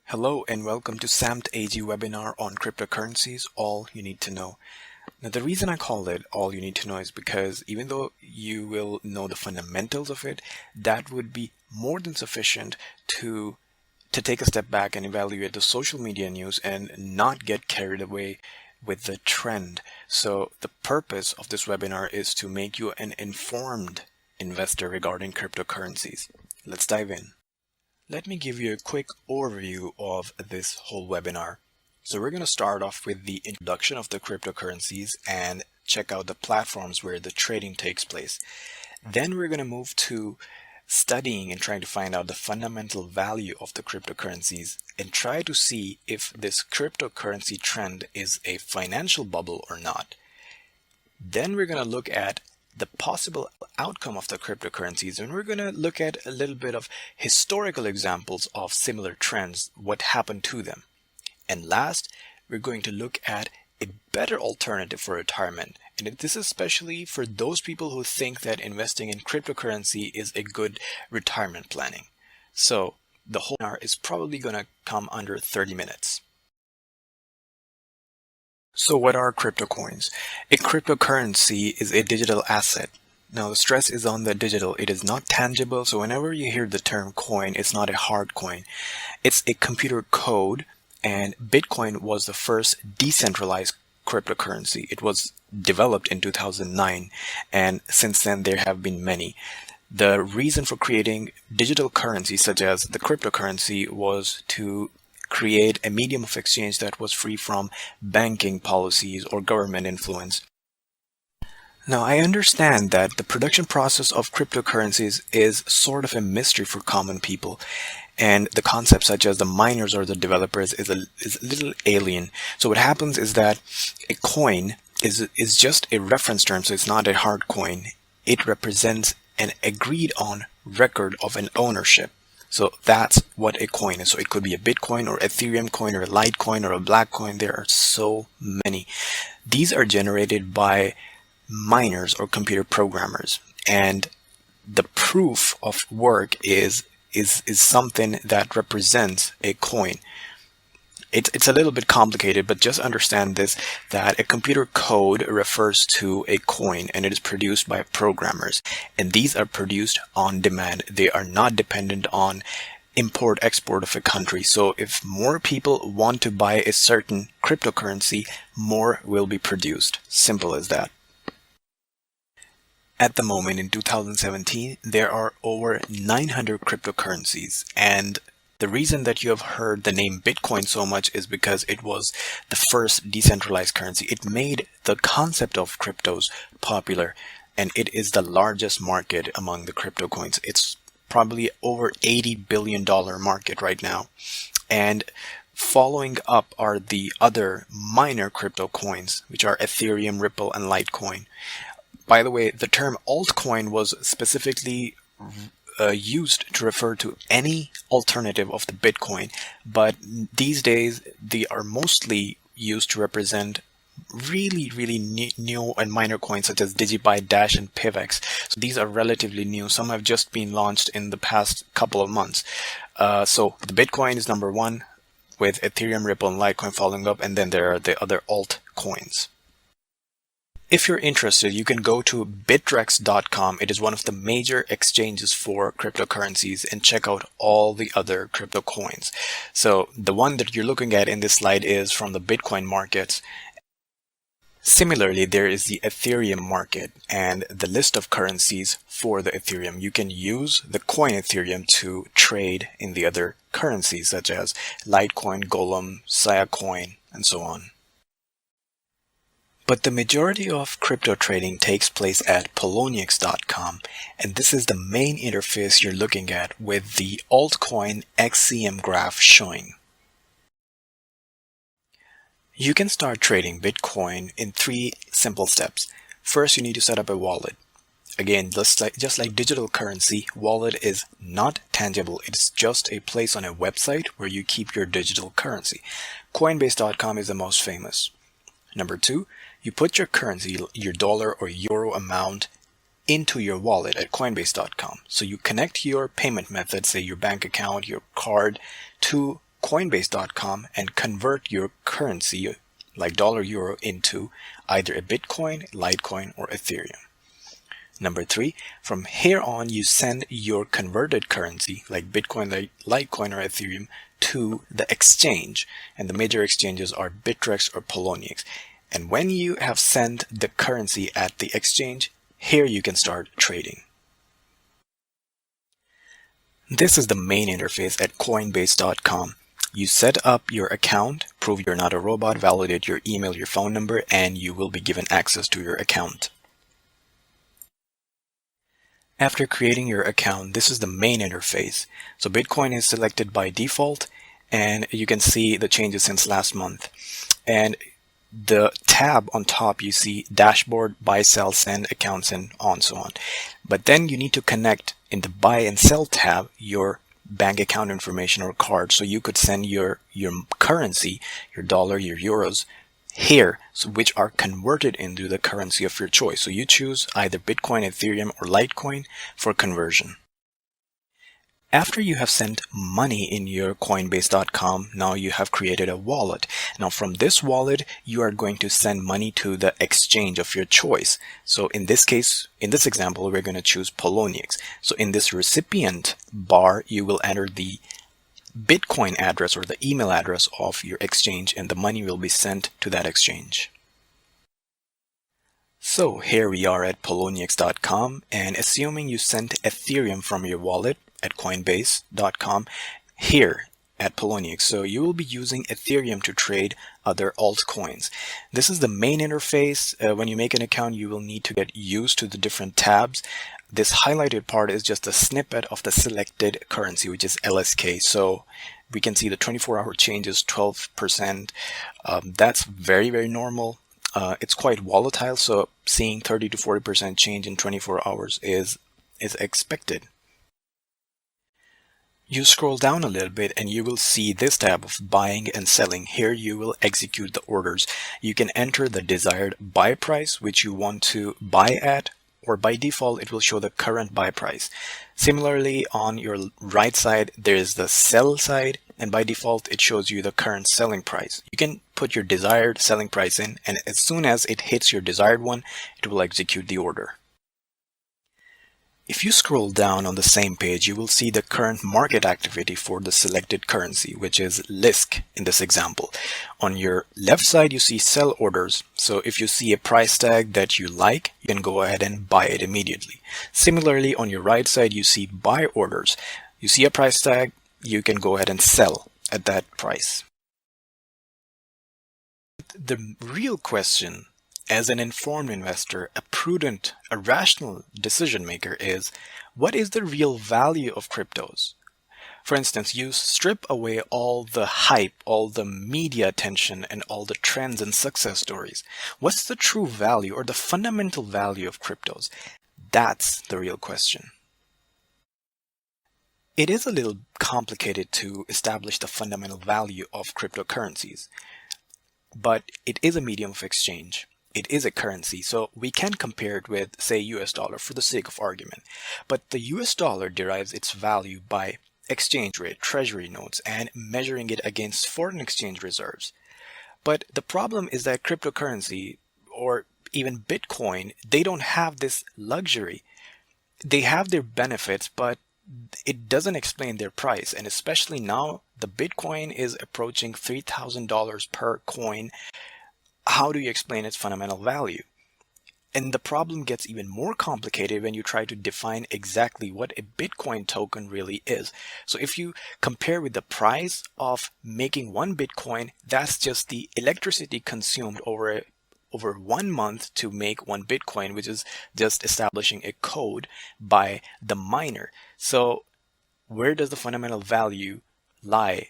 Hello and welcome to SAMT AG webinar on cryptocurrencies, all you need to know. Now the reason I call it all you need to know is because even though you will know the fundamentals of it, that would be more than sufficient to take a step back and evaluate the social media news and not get carried away with the trend. So the purpose of this webinar is to make you an informed investor regarding cryptocurrencies. Let's dive in. Let me give you a quick overview of this whole webinar. So we're going to start off with the introduction of the cryptocurrencies and check out the platforms where the trading takes place. Then we're going to move to studying and trying to find out the fundamental value of the cryptocurrencies and try to see if this cryptocurrency trend is a financial bubble or not. Then we're going to look at the possible outcome of the cryptocurrencies, and we're going to look at a little bit of historical examples of similar trends, what happened to them. And last, we're going to look at a better alternative for retirement. And this is especially for those people who think that investing in cryptocurrency is a good retirement planning. So the whole webinar is probably going to come under 30 minutes. So what are crypto coins? A cryptocurrency is a digital asset. Now the stress is on the digital. It is not tangible. So whenever you hear the term coin, it's not a hard coin. It's a computer code, and Bitcoin was the first decentralized cryptocurrency. It was developed in 2009, and since then there have been many. The reason for creating digital currency such as the cryptocurrency was to create a medium of exchange that was free from banking policies or government influence. Now, I understand that the production process of cryptocurrencies is sort of a mystery for common people, and the concepts such as the miners or the developers is a little alien. So what happens is that a coin is just a reference term, so it's not a hard coin. It represents an agreed on record of an ownership. So that's what a coin is. So it could be a Bitcoin or Ethereum coin or a Litecoin or a black coin. There are so many. These are generated by miners or computer programmers. And the proof of work is something that represents a coin. It's a little bit complicated, but just understand this, that a computer code refers to a coin and it is produced by programmers. And these are produced on demand. They are not dependent on import-export of a country. So if more people want to buy a certain cryptocurrency, more will be produced. Simple as that. At the moment in 2017, there are over 900 cryptocurrencies, and the reason that you have heard the name Bitcoin so much is because it was the first decentralized currency. It made the concept of cryptos popular, and it is the largest market among the crypto coins. It's probably over $80 billion market right now. And following up are the other minor crypto coins, which are Ethereum, Ripple, and Litecoin. By the way, the term altcoin was specifically used to refer to any alternative of the Bitcoin, but these days they are mostly used to represent really new and minor coins such as Digibyte, Dash, and PivX. So these are relatively new. Some have just been launched in the past couple of months. So the Bitcoin is number one, with Ethereum, Ripple, and Litecoin following up, and then there are the other altcoins. If you're interested, you can go to Bittrex.com. It is one of the major exchanges for cryptocurrencies, and check out all the other crypto coins. So the one that you're looking at in this slide is from the Bitcoin markets. Similarly, there is the Ethereum market and the list of currencies for the Ethereum. You can use the coin Ethereum to trade in the other currencies such as Litecoin, Golem, Sia Coin, and so on. But the majority of crypto trading takes place at Poloniex.com, and this is the main interface you're looking at with the altcoin XCM graph showing. You can start trading Bitcoin in 3 simple steps. First, you need to set up a wallet. Again, just like digital currency, wallet is not tangible. It's just a place on a website where you keep your digital currency. Coinbase.com is the most famous. Number 2, you put your currency, your dollar or euro amount, into your wallet at Coinbase.com. So you connect your payment method, say your bank account, your card, to Coinbase.com and convert your currency like dollar euro into either a Bitcoin, Litecoin, or Ethereum. Number 3, from here on you send your converted currency like Bitcoin, Litecoin, or Ethereum to the exchange, and the major exchanges are Bittrex or Poloniex. And when you have sent the currency at the exchange, here you can start trading. This is the main interface at Coinbase.com. You set up your account, prove you're not a robot, validate your email, your phone number, and you will be given access to your account. After creating your account, this is the main interface. So Bitcoin is selected by default, and you can see the changes since last month. And the tab on top, you see dashboard, buy, sell, send, accounts, and so on. But then you need to connect in the buy and sell tab your bank account information or card, so you could send your currency, your dollar, your euros here, so which are converted into the currency of your choice. So you choose either Bitcoin, Ethereum, or Litecoin for conversion. After you have sent money in your Coinbase.com, now you have created a wallet. Now from this wallet, you are going to send money to the exchange of your choice. So in this case, in this example, we're going to choose Poloniex. So in this recipient bar, you will enter the Bitcoin address or the email address of your exchange, and the money will be sent to that exchange. So here we are at Poloniex.com, and assuming you sent Ethereum from your wallet at Coinbase.com here at Poloniex, so you will be using Ethereum to trade other altcoins. This is the main interface. When you make an account, you will need to get used to the different tabs. This highlighted part is just a snippet of the selected currency, which is LSK. So we can see the 24-hour change is 12%. That's very, very normal. It's quite volatile, so seeing 30 to 40% change in 24 hours is expected. You scroll down a little bit and you will see this tab of buying and selling. Here you will execute the orders. You can enter the desired buy price which you want to buy at, or by default it will show the current buy price. Similarly, on your right side there is the sell side, and by default it shows you the current selling price. You can put your desired selling price in, and as soon as it hits your desired one, it will execute the order. If you scroll down on the same page, you will see the current market activity for the selected currency, which is LISK in this example. On your left side, you see sell orders. So if you see a price tag that you like, you can go ahead and buy it immediately. Similarly, on your right side, you see buy orders. You see a price tag, you can go ahead and sell at that price. The real question, as an informed investor, a prudent, a rational decision maker, is what is the real value of cryptos? For instance, you strip away all the hype, all the media attention, and all the trends and success stories. What's the true value or the fundamental value of cryptos? That's the real question. It is a little complicated to establish the fundamental value of cryptocurrencies, but it is a medium of exchange. It is a currency, so we can compare it with, say, US dollar for the sake of argument. But the US dollar derives its value by exchange rate, treasury notes, and measuring it against foreign exchange reserves. But the problem is that cryptocurrency, or even Bitcoin, they don't have this luxury. They have their benefits, but it doesn't explain their price. And especially now, the Bitcoin is approaching $3,000 per coin. How do you explain its fundamental value? And the problem gets even more complicated when you try to define exactly what a Bitcoin token really is. So if you compare with the price of making one Bitcoin, that's just the electricity consumed over 1 month to make one Bitcoin, which is just establishing a code by the miner. So where does the fundamental value lie?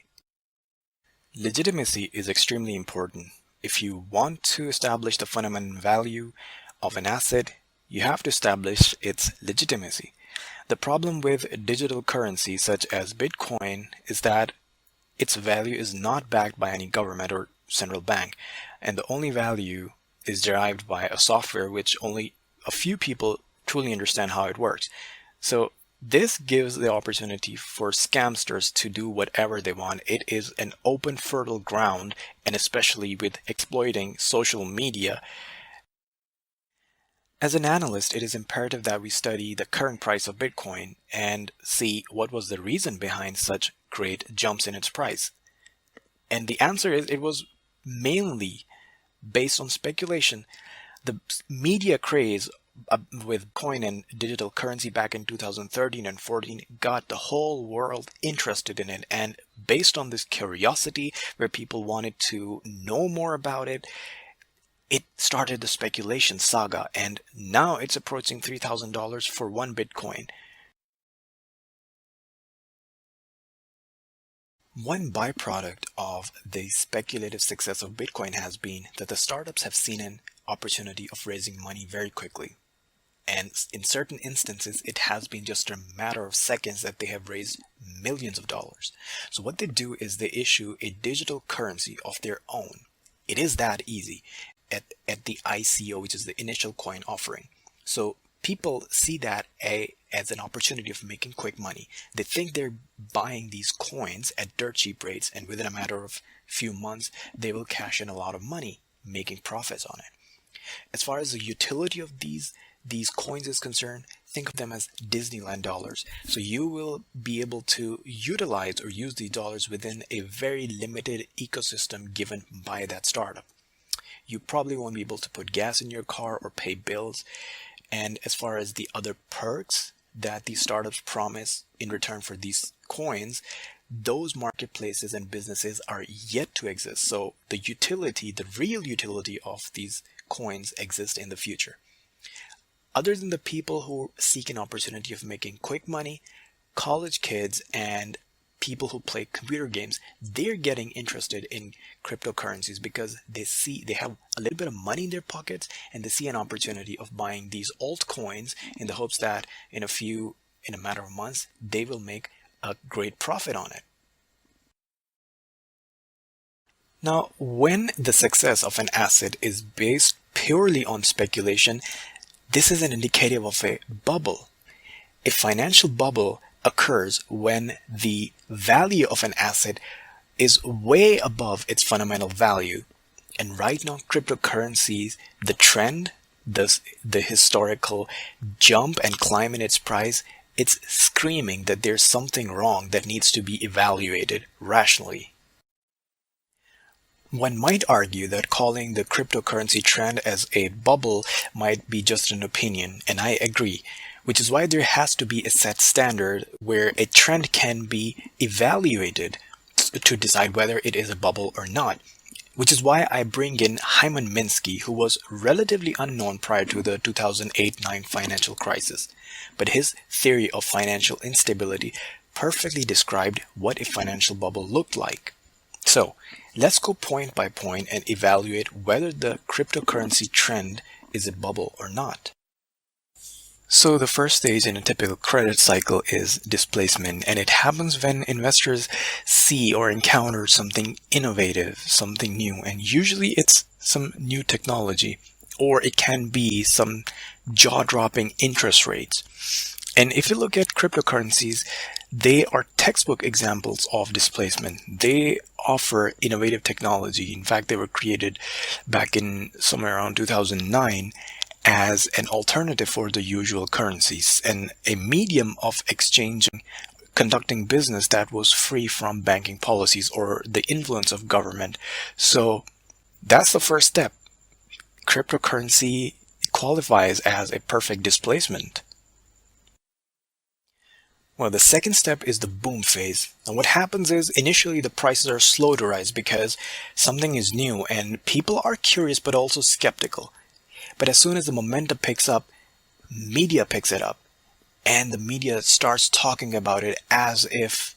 Legitimacy is extremely important. If you want to establish the fundamental value of an asset, you have to establish its legitimacy. The problem with digital currency such as Bitcoin is that its value is not backed by any government or central bank, and the only value is derived by a software which only a few people truly understand how it works. So This gives the opportunity for scamsters to do whatever they want. It is an open, fertile ground, and especially with exploiting social media. As an analyst, it is imperative that we study the current price of Bitcoin and see what was the reason behind such great jumps in its price. And the answer is it was mainly based on speculation. The media craze with coin and digital currency back in 2013 and 14 got the whole world interested in it. And based on this curiosity, where people wanted to know more about it, it started the speculation saga. And now it's approaching $3,000 for one Bitcoin. One byproduct of the speculative success of Bitcoin has been that the startups have seen an opportunity of raising money very quickly. And in certain instances, it has been just a matter of seconds that they have raised millions of dollars. So what they do is they issue a digital currency of their own. It is that easy at the ICO, which is the initial coin offering. So people see that as an opportunity of making quick money. They think they're buying these coins at dirt cheap rates, and within a matter of few months, they will cash in a lot of money, making profits on it. As far as the utility of these coins is concerned, think of them as Disneyland dollars. So you will be able to utilize or use these dollars within a very limited ecosystem given by that startup. You probably won't be able to put gas in your car or pay bills. And as far as the other perks that these startups promise in return for these coins, those marketplaces and businesses are yet to exist. So the utility, the real utility of these coins exist in the future. Other than the people who seek an opportunity of making quick money, college kids and people who play computer games, they're getting interested in cryptocurrencies because they have a little bit of money in their pockets and they see an opportunity of buying these altcoins in the hopes that in a matter of months, they will make a great profit on it. Now, when the success of an asset is based purely on speculation, this is an indicative of a bubble. A financial bubble occurs when the value of an asset is way above its fundamental value. And right now, cryptocurrencies, the trend, the historical jump and climb in its price, it's screaming that there's something wrong that needs to be evaluated rationally. One might argue that calling the cryptocurrency trend as a bubble might be just an opinion, and I agree, which is why there has to be a set standard where a trend can be evaluated to decide whether it is a bubble or not, which is why I bring in Hyman Minsky, who was relatively unknown prior to the 2008-9 financial crisis, but his theory of financial instability perfectly described what a financial bubble looked like. So, let's go point by point and evaluate whether the cryptocurrency trend is a bubble or not. So the first stage in a typical credit cycle is displacement, and it happens when investors see or encounter something innovative, something new, and usually it's some new technology, or it can be some jaw-dropping interest rates. And if you look at cryptocurrencies, they are textbook examples of displacement. They offer innovative technology. In fact, they were created back in somewhere around 2009 as an alternative for the usual currencies and a medium of exchanging, conducting business that was free from banking policies or the influence of government. So that's the first step. Cryptocurrency qualifies as a perfect displacement. Well, the second step is the boom phase. And what happens is initially the prices are slow to rise because something is new and people are curious but also skeptical. But as soon as the momentum picks up, media picks it up and the media starts talking about it as if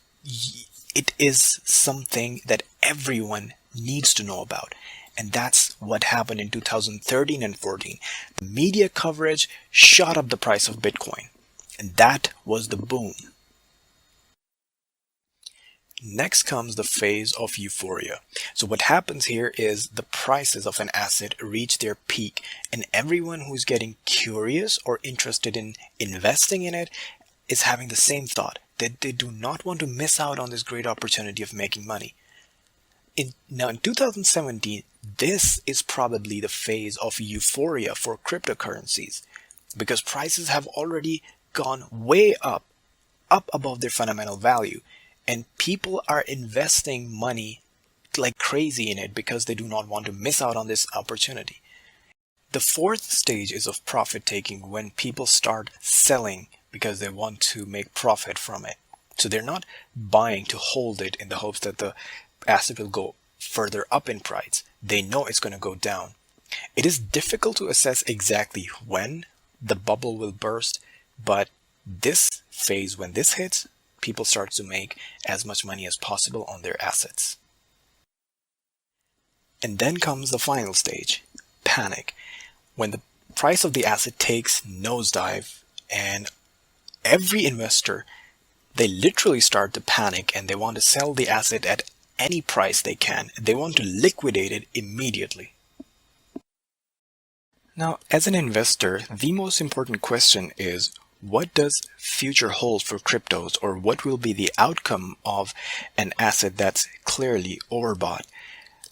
it is something that everyone needs to know about. And that's what happened in 2013 and 14. The media coverage shot up the price of Bitcoin. And that was the boom. Next comes the phase of euphoria. So what happens here is the prices of an asset reach their peak and everyone who's getting curious or interested in investing in it is having the same thought, that they do not want to miss out on this great opportunity of making money. Now in 2017, this is probably the phase of euphoria for cryptocurrencies because prices have already gone way up above their fundamental value, and people are investing money like crazy in it because they do not want to miss out on this opportunity. The fourth stage is of profit taking, when people start selling because they want to make profit from it. So they're not buying to hold it in the hopes that the asset will go further up in price. They know it's going to go down. It is difficult to assess exactly when the bubble will burst, but this phase, when this hits, people start to make as much money as possible on their assets. And then comes the final stage, panic, when the price of the asset takes nosedive and every investor, they literally start to panic and they want to sell the asset at any price they can. They want to liquidate it immediately. Now, as an investor, the most important question is, what does future hold for cryptos, or what will be the outcome of an asset that's clearly overbought?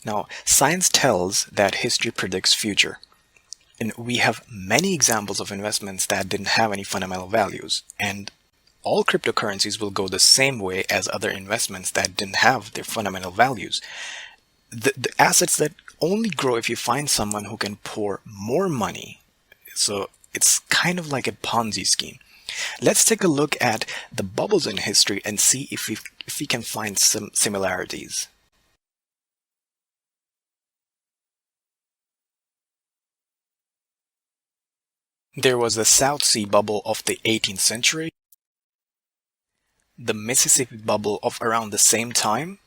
Now, science tells that history predicts future. And we have many examples of investments that didn't have any fundamental values. And all cryptocurrencies will go the same way as other investments that didn't have their fundamental values. The assets that only grow if you find someone who can pour more money. So it's kind of like a Ponzi scheme. Let's take a look at the bubbles in history and see if we can find some similarities. There was the South Sea bubble of the 18th century, the Mississippi bubble of around the same time,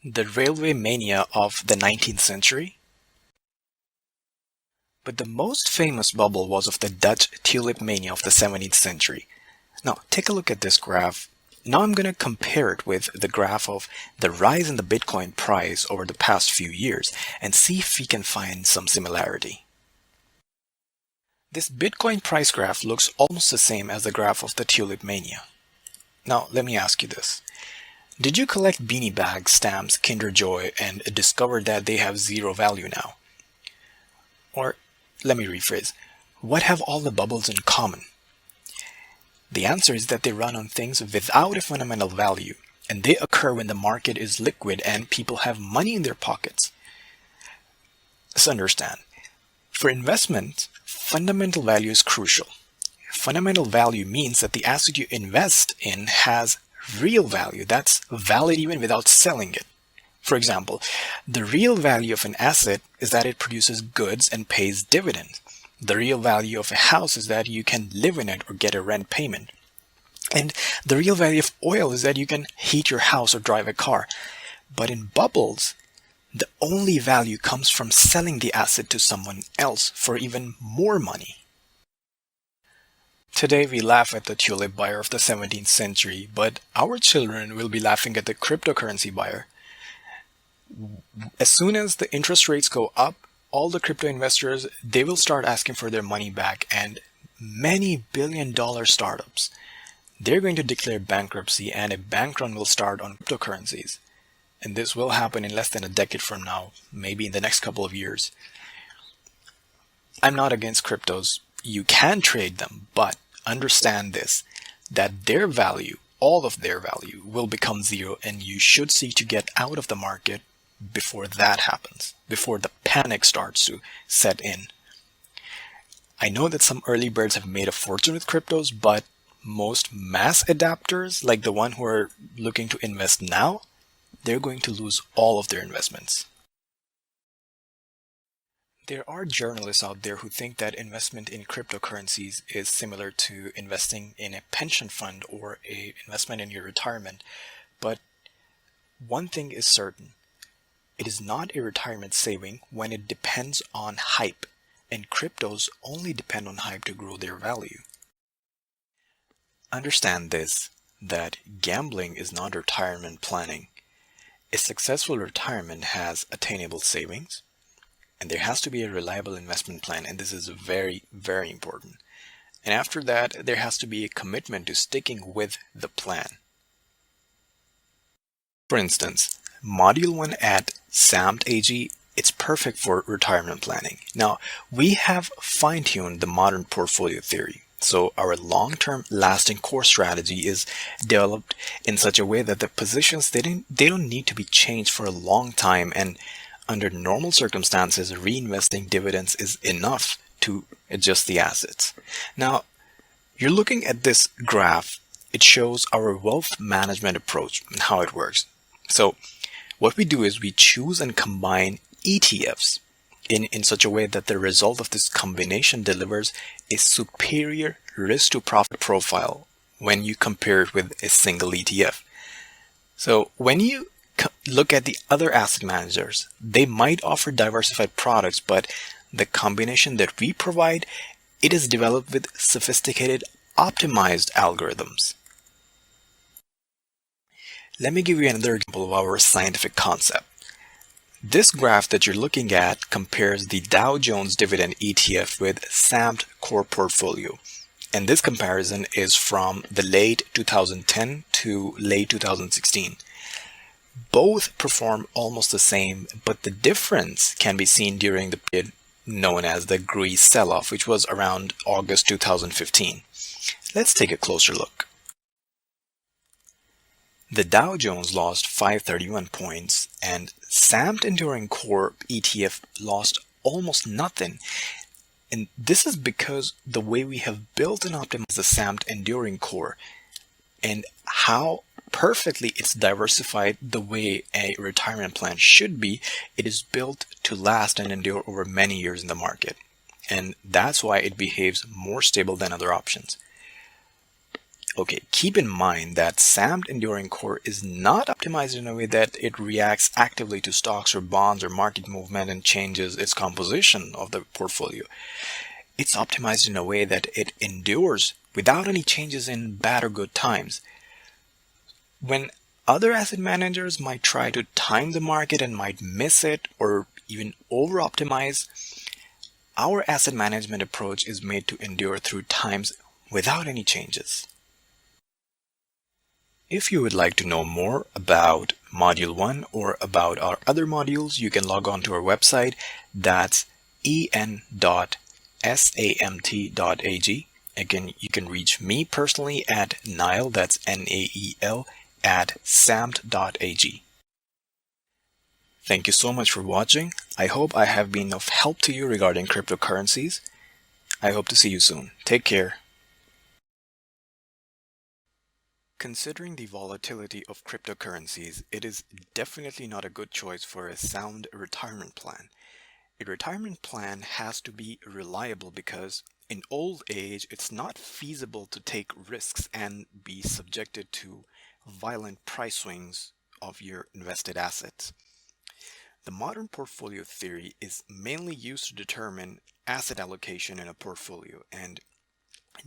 the railway mania of the 19th century, but the most famous bubble was of the Dutch tulip mania of the 17th century. Now, take a look at this graph. Now I'm going to compare it with the graph of the rise in the Bitcoin price over the past few years and see if we can find some similarity. This Bitcoin price graph looks almost the same as the graph of the tulip mania. Now, let me ask you this. Did you collect beanie bags, stamps, Kinder Joy, and discover that they have zero value now? Or, let me rephrase, what have all the bubbles in common? The answer is that they run on things without a fundamental value, and they occur when the market is liquid and people have money in their pockets. Let's understand. For investment, fundamental value is crucial. Fundamental value means that the asset you invest in has real value that's valid even without selling it. For example, the real value of an asset is that it produces goods and pays dividends. The real value of a house is that you can live in it or get a rent payment. And the real value of oil is that you can heat your house or drive a car. But in bubbles, the only value comes from selling the asset to someone else for even more money. Today we laugh at the tulip buyer of the 17th century, but our children will be laughing at the cryptocurrency buyer. As soon as the interest rates go up, all the crypto investors, they will start asking for their money back, and many billion-dollar startups, they're going to declare bankruptcy and a bank run will start on cryptocurrencies. And this will happen in less than a decade from now, maybe in the next couple of years. I'm not against cryptos. You can trade them, but understand this, that their value, all of their value, will become zero, and you should seek to get out of the market before that happens, before the panic starts to set in. I know that some early birds have made a fortune with cryptos, but most mass adapters, like the one who are looking to invest now, they're going to lose all of their investments. There are journalists out there who think that investment in cryptocurrencies is similar to investing in a pension fund or an investment in your retirement. But one thing is certain. It is not a retirement saving when it depends on hype, and cryptos only depend on hype to grow their value. Understand this, that gambling is not retirement planning. A successful retirement has attainable savings, and there has to be a reliable investment plan, and this is very, very important. And after that, there has to be a commitment to sticking with the plan. For instance, Module 1 at SAMT AG, it's perfect for retirement planning. Now, we have fine-tuned the modern portfolio theory. So our long-term lasting core strategy is developed in such a way that the positions, they don't need to be changed for a long time, and under normal circumstances, reinvesting dividends is enough to adjust the assets. Now, you're looking at this graph. It shows our wealth management approach and how it works. So what we do is we choose and combine ETFs in such a way that the result of this combination delivers a superior risk to profit profile when you compare it with a single ETF. So when you look at the other asset managers, they might offer diversified products, but the combination that we provide, it is developed with sophisticated optimized algorithms. Let me give you another example of our scientific concept. This graph that you're looking at compares the Dow Jones Dividend ETF with SAMT Core Portfolio. And this comparison is from the late 2010 to late 2016. Both perform almost the same, but the difference can be seen during the period known as the Greece sell-off, which was around August 2015. Let's take a closer look. The Dow Jones lost 531 points, and SAMT Enduring Core ETF lost almost nothing. And this is because the way we have built and optimized the SAMT Enduring Core and how perfectly it's diversified the way a retirement plan should be, it is built to last and endure over many years in the market. And that's why it behaves more stable than other options. Okay, keep in mind that SAMT Enduring Core is not optimized in a way that it reacts actively to stocks or bonds or market movement and changes its composition of the portfolio. It's optimized in a way that it endures without any changes in bad or good times. When other asset managers might try to time the market and might miss it or even over-optimize, our asset management approach is made to endure through times without any changes. If you would like to know more about Module 1 or about our other modules, you can log on to our website. That's en.samt.ag. Again, you can reach me personally at Nael, that's Nael, at samt.ag. Thank you so much for watching. I hope I have been of help to you regarding cryptocurrencies. I hope to see you soon. Take care. Considering the volatility of cryptocurrencies, it is definitely not a good choice for a sound retirement plan. A retirement plan has to be reliable because in old age, it's not feasible to take risks and be subjected to violent price swings of your invested assets. The modern portfolio theory is mainly used to determine asset allocation in a portfolio, and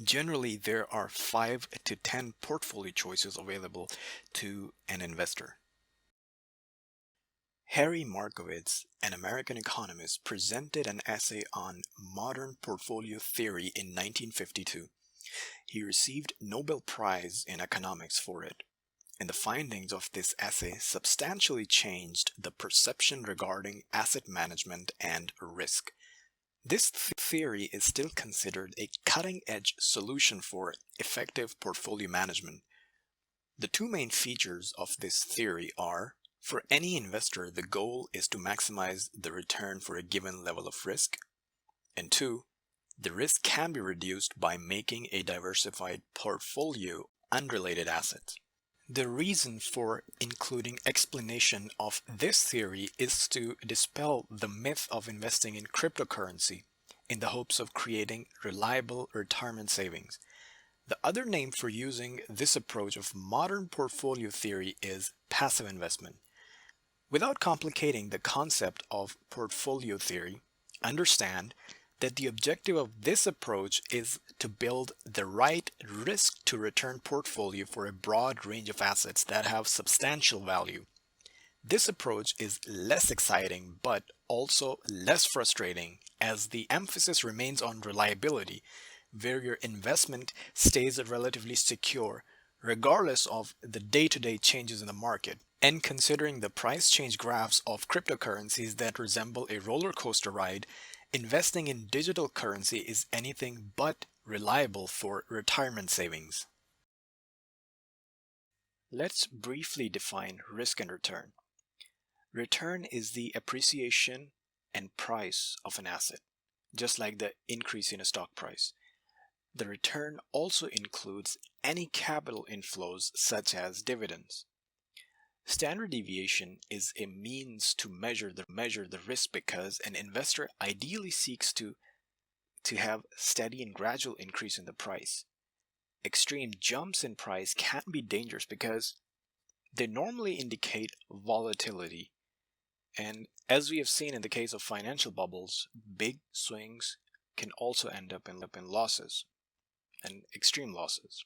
generally, there are 5 to 10 portfolio choices available to an investor. Harry Markowitz, an American economist, presented an essay on modern portfolio theory in 1952. He received Nobel Prize in economics for it, and the findings of this essay substantially changed the perception regarding asset management and risk. This theory is still considered a cutting-edge solution for effective portfolio management. The two main features of this theory are, for any investor, the goal is to maximize the return for a given level of risk, and 2, the risk can be reduced by making a diversified portfolio unrelated assets. The reason for including explanation of this theory is to dispel the myth of investing in cryptocurrency in the hopes of creating reliable retirement savings. The other name for using this approach of modern portfolio theory is passive investment. Without complicating the concept of portfolio theory, understand that the objective of this approach is to build the right risk to return portfolio for a broad range of assets that have substantial value. This approach is less exciting but also less frustrating, as the emphasis remains on reliability, where your investment stays relatively secure regardless of the day-to-day changes in the market. And considering the price change graphs of cryptocurrencies that resemble a roller coaster ride, investing in digital currency is anything but reliable for retirement savings. Let's briefly define risk and return. Return is the appreciation and price of an asset, just like the increase in a stock price. The return also includes any capital inflows such as dividends. Standard deviation is a means to measure the risk because an investor ideally seeks to have steady and gradual increase in the price. Extreme jumps in price can be dangerous because they normally indicate volatility. And as we have seen in the case of financial bubbles, big swings can also end up in losses and extreme losses.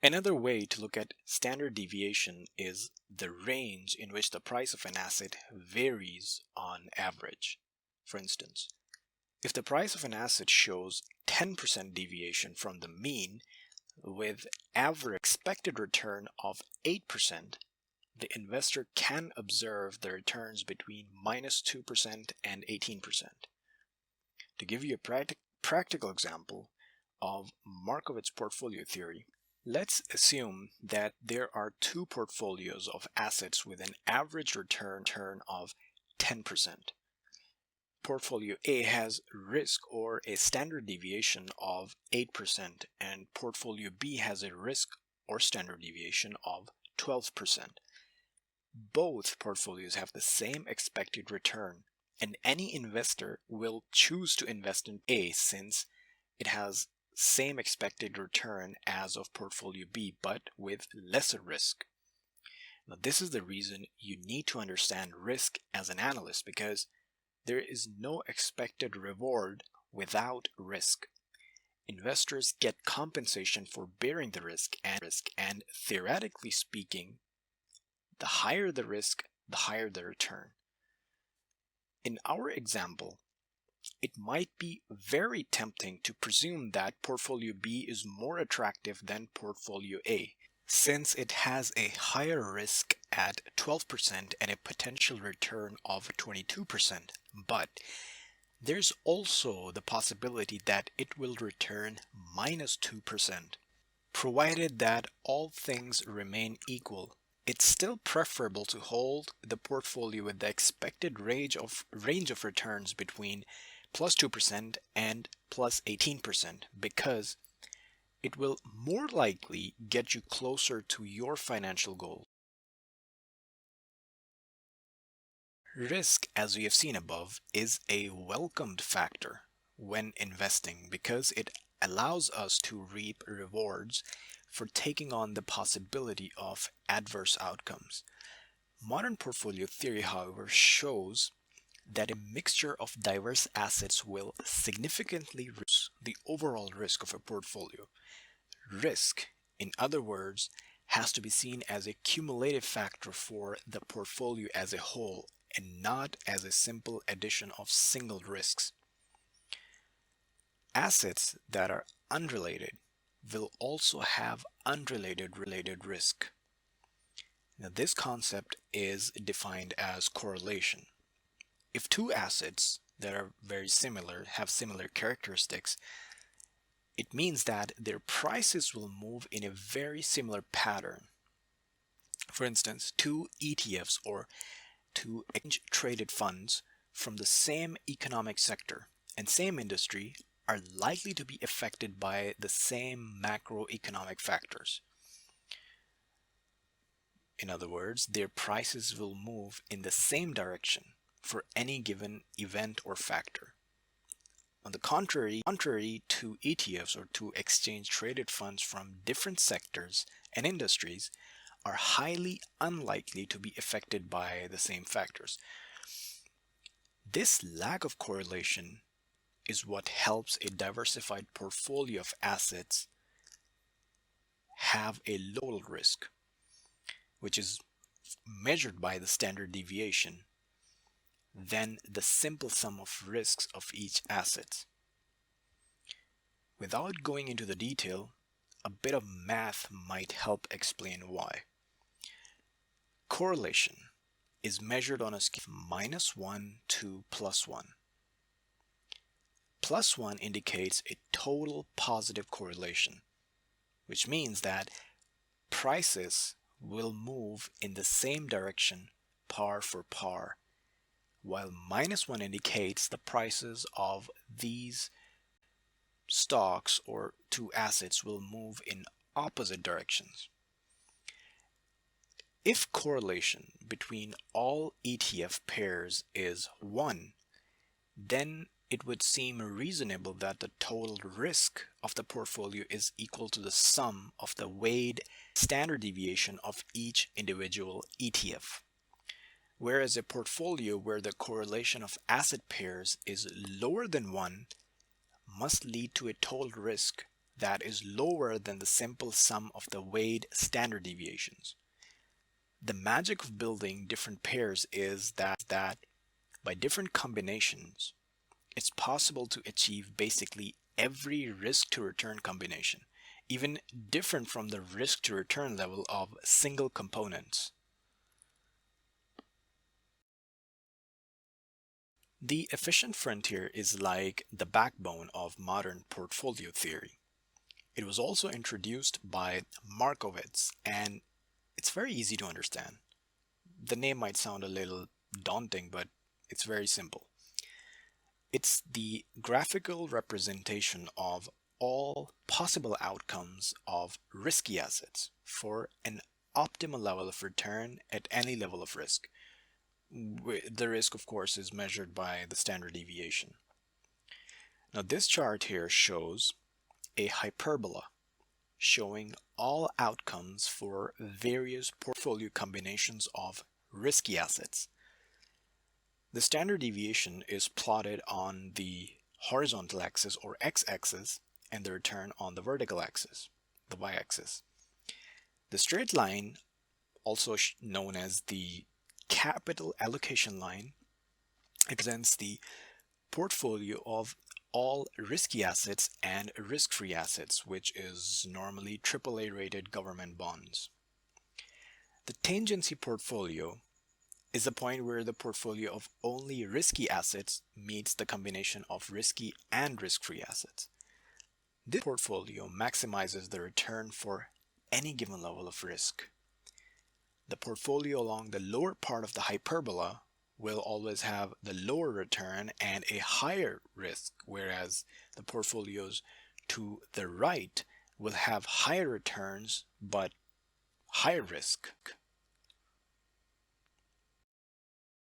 Another way to look at standard deviation is the range in which the price of an asset varies on average. For instance, if the price of an asset shows 10% deviation from the mean with average expected return of 8%, the investor can observe the returns between -2% and 18%. To give you a practical example of Markowitz's portfolio theory, let's assume that there are two portfolios of assets with an average return of 10%. Portfolio A has risk or a standard deviation of 8%, and portfolio B has a risk or standard deviation of 12%. Both portfolios have the same expected return, and any investor will choose to invest in A since it has same expected return as of portfolio B, but with lesser risk. Now, this is the reason you need to understand risk as an analyst, because there is no expected reward without risk. Investors get compensation for bearing the risk, and theoretically speaking, the higher the risk, the higher the return. In our example, it might be very tempting to presume that portfolio B is more attractive than portfolio A, since it has a higher risk at 12% and a potential return of 22%. But there's also the possibility that it will return -2%. Provided that all things remain equal, it's still preferable to hold the portfolio with the expected range of returns between +2% and +18%, because it will more likely get you closer to your financial goals. Risk, as we have seen above, is a welcomed factor when investing because it allows us to reap rewards for taking on the possibility of adverse outcomes. Modern portfolio theory, however, shows that a mixture of diverse assets will significantly reduce the overall risk of a portfolio. Risk, in other words, has to be seen as a cumulative factor for the portfolio as a whole and not as a simple addition of single risks. Assets that are unrelated will also have unrelated risk. Now, this concept is defined as correlation. If two assets that are very similar have similar characteristics, it means that their prices will move in a very similar pattern. For instance, two ETFs or two exchange-traded funds from the same economic sector and same industry are likely to be affected by the same macroeconomic factors. In other words, their prices will move in the same direction for any given event or factor. On the contrary, two ETFs or two exchange-traded funds from different sectors and industries are highly unlikely to be affected by the same factors. This lack of correlation is what helps a diversified portfolio of assets have a low risk, which is measured by the standard deviation, than the simple sum of risks of each asset. Without going into the detail, a bit of math might help explain why. Correlation is measured on a scale of -1 to +1. +1 indicates a total positive correlation, which means that prices will move in the same direction par for par, while -1 indicates the prices of these stocks or two assets will move in opposite directions. If correlation between all ETF pairs is 1, then it would seem reasonable that the total risk of the portfolio is equal to the sum of the weighted standard deviation of each individual ETF. Whereas a portfolio where the correlation of asset pairs is lower than 1 must lead to a total risk that is lower than the simple sum of the weighted standard deviations. The magic of building different pairs is that by different combinations, it's possible to achieve basically every risk to return combination, even different from the risk to return level of single components. The efficient frontier is like the backbone of modern portfolio theory. It was also introduced by Markowitz, and it's very easy to understand. The name might sound a little daunting, but it's very simple. It's the graphical representation of all possible outcomes of risky assets for an optimal level of return at any level of risk. The risk, of course, is measured by the standard deviation. Now, this chart here shows a hyperbola showing all outcomes for various portfolio combinations of risky assets. The standard deviation is plotted on the horizontal axis or x-axis and the return on the vertical axis, the y-axis. The straight line, also known as the capital allocation line, represents the portfolio of all risky assets and risk-free assets, which is normally AAA rated government bonds. The tangency portfolio is the point where the portfolio of only risky assets meets the combination of risky and risk-free assets. This portfolio maximizes the return for any given level of risk. The portfolio along the lower part of the hyperbola will always have the lower return and a higher risk, whereas the portfolios to the right will have higher returns but higher risk.